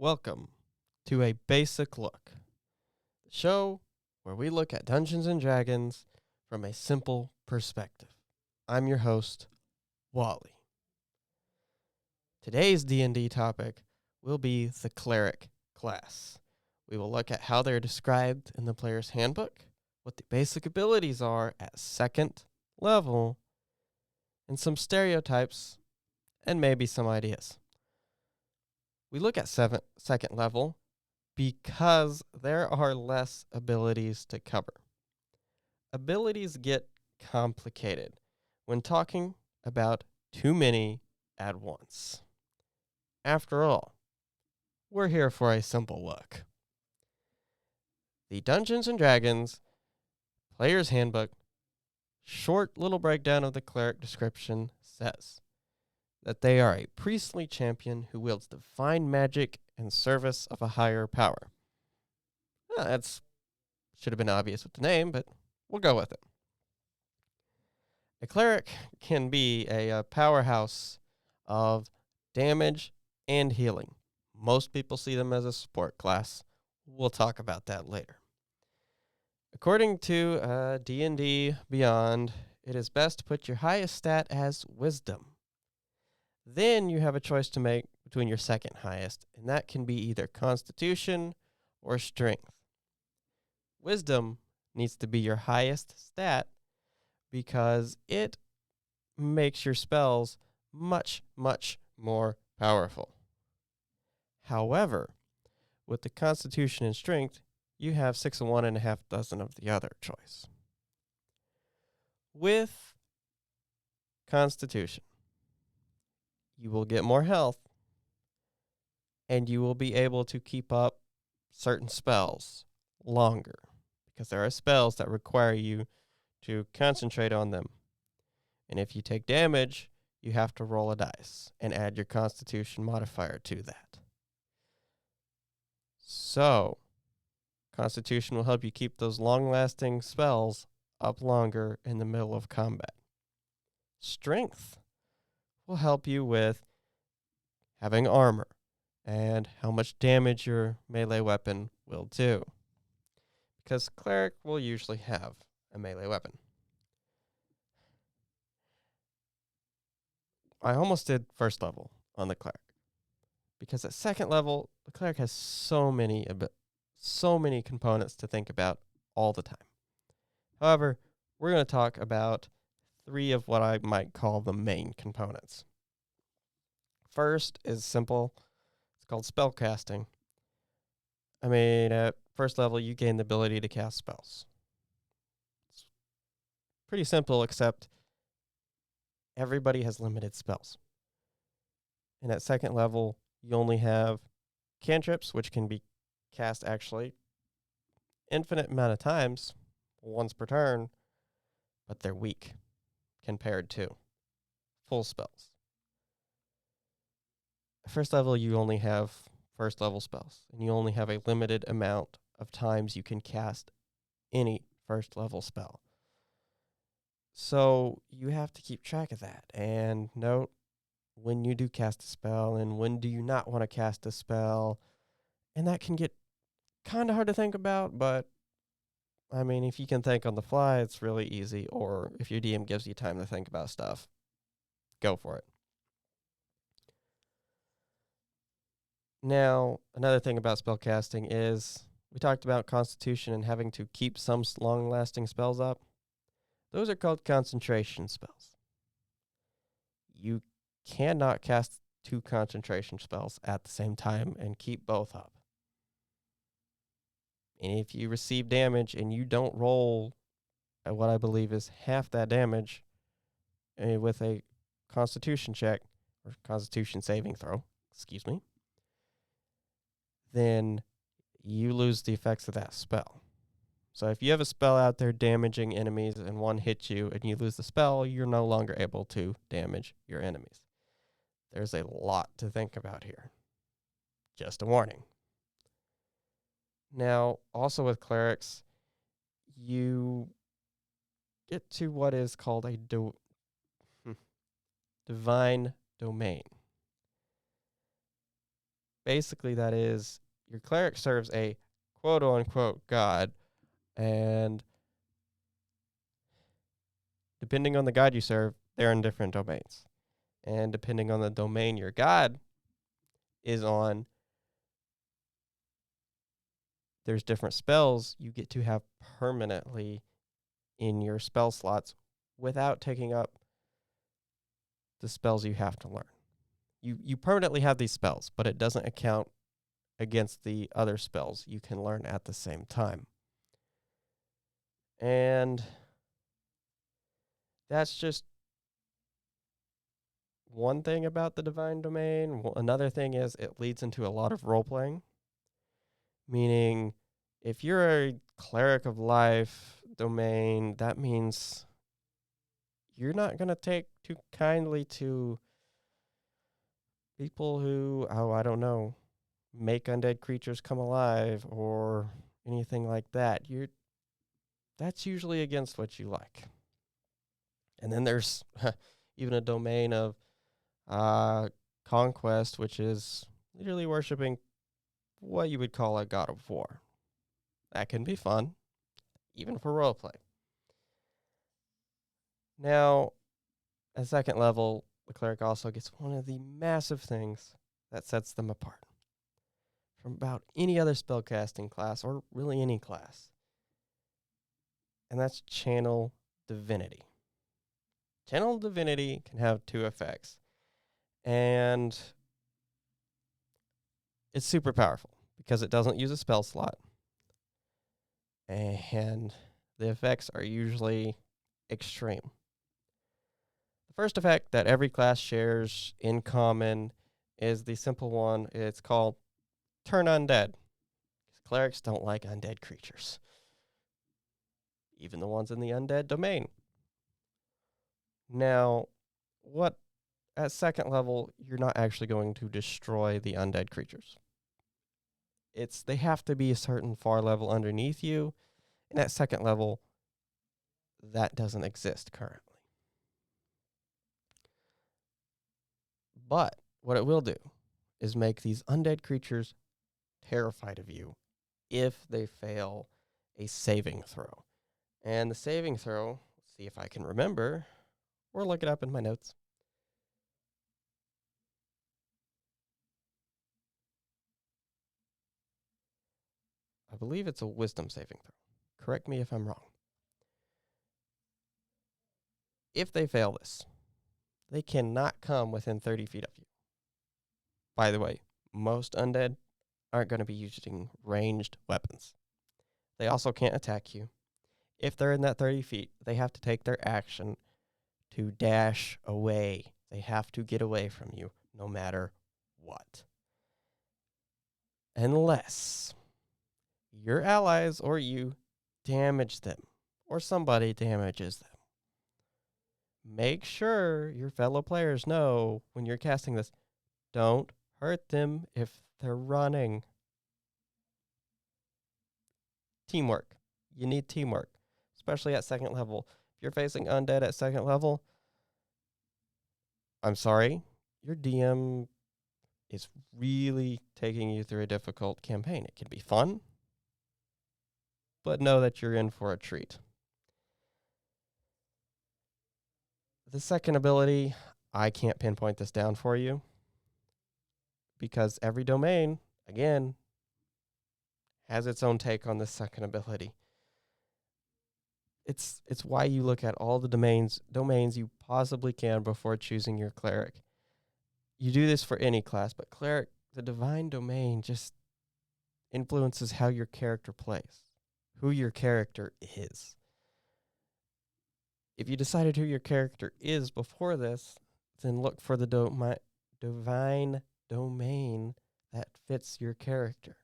Welcome to a basic look, the show where we look at Dungeons and Dragons from a simple perspective. I'm your host, Wally. Today's D&D topic will be the Cleric class. We will look at how they're described in the player's handbook, what the basic abilities are at second level, and some stereotypes, and maybe some ideas. We look at second level because there are less abilities to cover. Abilities get complicated when talking about too many at once. After all, we're here for a simple look. The Dungeons and Dragons Player's Handbook short little breakdown of the Cleric Description says that they are a priestly champion who wields divine magic in service of a higher power. Well, that should have been obvious with the name, but we'll go with it. A cleric can be a powerhouse of damage and healing. Most people see them as a support class. We'll talk about that later. According to D&D Beyond, it is best to put your highest stat as Wisdom. Then you have a choice to make between your second highest, and that can be either Constitution or Strength. Wisdom needs to be your highest stat because it makes your spells much, much more powerful. However, with the Constitution and Strength, you have 6 and 1.5 dozen of the other choice. With Constitution, you will get more health, and you will be able to keep up certain spells longer, because there are spells that require you to concentrate on them. And if you take damage, you have to roll a dice and add your Constitution modifier to that. So, Constitution will help you keep those long-lasting spells up longer in the middle of combat. Strength will help you with having armor and how much damage your melee weapon will do, because cleric will usually have a melee weapon. I almost did first level on the cleric, because at second level, the cleric has so many components to think about all the time. However, we're going to talk about 3 of what I might call the main components. First is simple. It's called spellcasting. At first level, you gain the ability to cast spells. It's pretty simple, except everybody has limited spells. And at second level, you only have cantrips, which can be cast actually infinite amount of times, once per turn, but they're weak compared to full spells. First level, you only have first level spells, and you only have a limited amount of times you can cast any first level spell. So you have to keep track of that and note when you do cast a spell and when do you not want to cast a spell. And that can get kind of hard to think about, but if you can think on the fly, it's really easy. Or if your DM gives you time to think about stuff, go for it. Now, another thing about spellcasting is we talked about Constitution and having to keep some long-lasting spells up. Those are called concentration spells. You cannot cast 2 concentration spells at the same time and keep both up. And if you receive damage and you don't roll at what I believe is half that damage with a Constitution check, or Constitution saving throw, then you lose the effects of that spell. So if you have a spell out there damaging enemies and one hits you and you lose the spell, you're no longer able to damage your enemies. There's a lot to think about here. Just a warning. Now, also with clerics, you get to what is called a divine domain. basically that is your cleric serves a quote-unquote god, and depending on the god you serve, they're in different domains. And depending on the domain your god is on, there's different spells you get to have permanently in your spell slots without taking up the spells you have to learn. You permanently have these spells, but it doesn't account against the other spells you can learn at the same time. And that's just one thing about the divine domain. Another thing is it leads into a lot of role playing, meaning if you're a cleric of life domain, that means you're not going to take too kindly to people who, I don't know, make undead creatures come alive or anything like that. That's usually against what you like. And then there's even a domain of conquest, which is literally worshiping what you would call a god of war. That can be fun, even for roleplay. Now, at second level, the cleric also gets one of the massive things that sets them apart from about any other spellcasting class, or really any class. And that's Channel Divinity. Channel Divinity can have two effects. And it's super powerful because it doesn't use a spell slot. And the effects are usually extreme. The first effect that every class shares in common is the simple one. It's called Turn Undead. Clerics don't like undead creatures, even the ones in the undead domain. Now, what at second level, you're not actually going to destroy the undead creatures. They have to be a certain far level underneath you, and at second level, that doesn't exist currently. But what it will do is make these undead creatures terrified of you if they fail a saving throw. And the saving throw, let's see if I can remember, or look it up in my notes. I believe it's a wisdom saving throw. Correct me if I'm wrong. If they fail this, they cannot come within 30 feet of you. By the way, most undead aren't going to be using ranged weapons. They also can't attack you. If they're in that 30 feet, they have to take their action to dash away. They have to get away from you no matter what. Unless your allies or you damage them, or somebody damages them. Make sure your fellow players know when you're casting this, don't hurt them if they're running. Teamwork. You need teamwork, especially at second level. If you're facing undead at second level, I'm sorry, your DM is really taking you through a difficult campaign. It can be fun, but know that you're in for a treat. The second ability, I can't pinpoint this down for you because every domain, again, has its own take on this second ability. It's why you look at all the domains you possibly can before choosing your cleric. You do this for any class, but cleric, the divine domain, just influences how your character plays, who your character is. If you decided who your character is before this, then look for the divine domain that fits your character.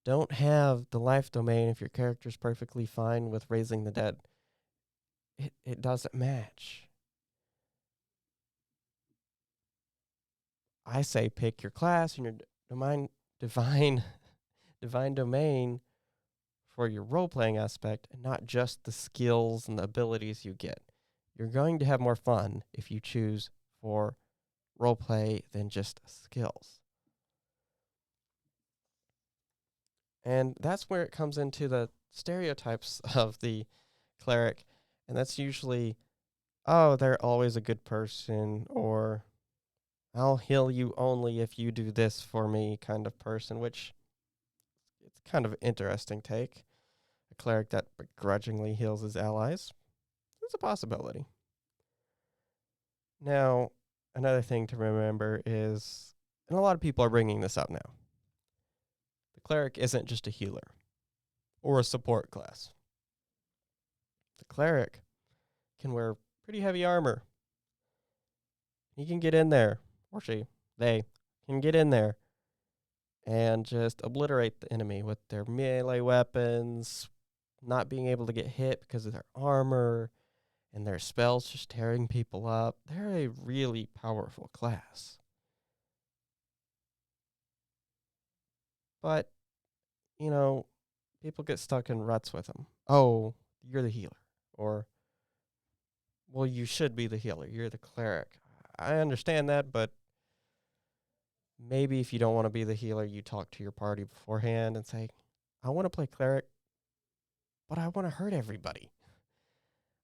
Don't have the life domain if your character's perfectly fine with raising the dead. It doesn't match. I say pick your class and your divine domain for your role-playing aspect and not just the skills and the abilities you get. You're going to have more fun if you choose for roleplay than just skills. And that's where it comes into the stereotypes of the cleric. And that's usually, oh, they're always a good person, or I'll heal you only if you do this for me kind of person, which it's kind of an interesting take. A cleric that begrudgingly heals his allies. It's a possibility. Now, another thing to remember is, and a lot of people are bringing this up now, the cleric isn't just a healer or a support class. The cleric can wear pretty heavy armor. He can get in there, or they can get in there and just obliterate the enemy with their melee weapons, not being able to get hit because of their armor, and their spells just tearing people up. They're a really powerful class. But, people get stuck in ruts with them. Oh, you're the healer. Or, well, you should be the healer. You're the cleric. I understand that, but maybe if you don't want to be the healer, you talk to your party beforehand and say, I want to play cleric, but I want to hurt everybody.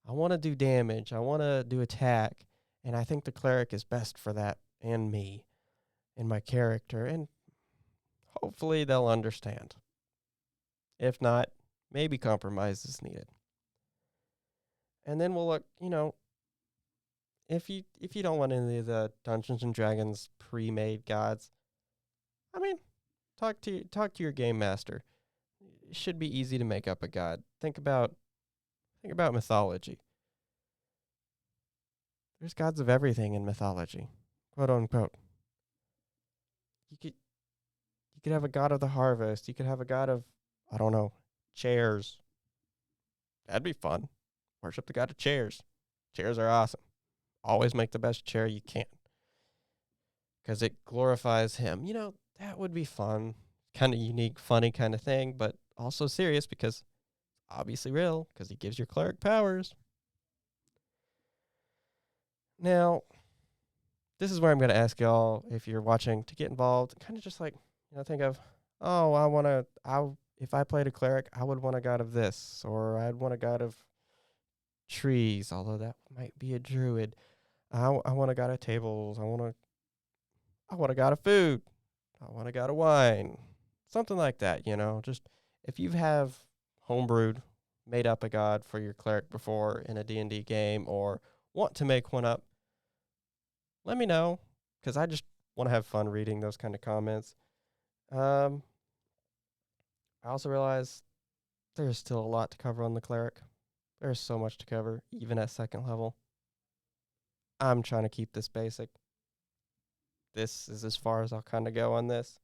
I want to do damage. I want to do attack. And I think the cleric is best for that, and me and my character. And hopefully they'll understand. If not, maybe compromise is needed. And then we'll look, if you don't want any of the Dungeons and Dragons pre-made gods, I mean, talk to your game master. It should be easy to make up a god. Think about mythology. There's gods of everything in mythology, quote unquote. You could have a god of the harvest. You could have a god of, I don't know, chairs. That'd be fun. Worship the god of chairs. Chairs are awesome. Always make the best chair you can, because it glorifies him. That would be fun. Kind of unique, funny kind of thing, but also serious because obviously real, because he gives your cleric powers. Now, this is where I'm going to ask y'all, if you're watching, to get involved. Kind of just like, think of, if I played a cleric, I would want a god of this, or I'd want a god of trees, although that might be a druid. I want a god of tables. I want a god of food. I want a god of wine. Something like that, Just if you have homebrewed, made up a god for your cleric before in a D&D game, or want to make one up, let me know, because I just want to have fun reading those kind of comments. I also realize there's still a lot to cover on the cleric. There's so much to cover, even at second level. I'm trying to keep this basic. This is as far as I'll kind of go on this.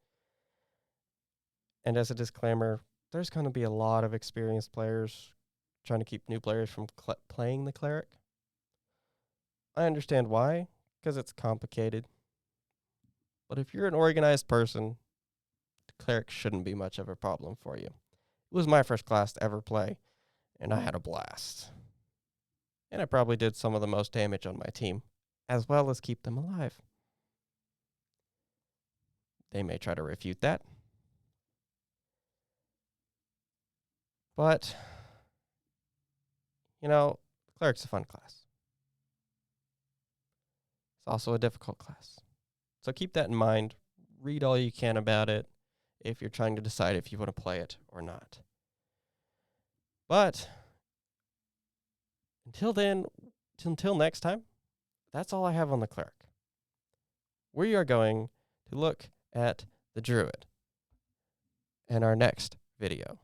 And as a disclaimer, there's going to be a lot of experienced players trying to keep new players from playing the cleric. I understand why, because it's complicated. But if you're an organized person, the cleric shouldn't be much of a problem for you. It was my first class to ever play, and I had a blast. And I probably did some of the most damage on my team, as well as keep them alive. They may try to refute that. But, cleric's a fun class. It's also a difficult class. So keep that in mind. Read all you can about it if you're trying to decide if you want to play it or not. But until next time, that's all I have on the cleric. We are going to look at the druid in our next video.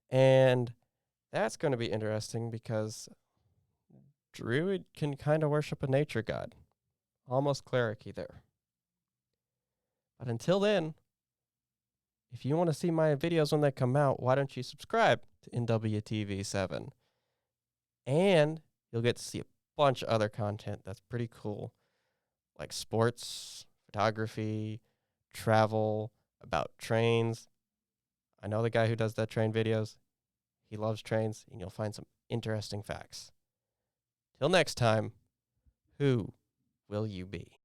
And that's going to be interesting because druid can kind of worship a nature god. Almost cleric-y there. But until then, if you want to see my videos when they come out, why don't you subscribe to NWTV7? And you'll get to see a bunch of other content that's pretty cool, like sports, photography, travel, about trains. I know the guy who does that train videos. He loves trains, and you'll find some interesting facts. Till next time, who will you be?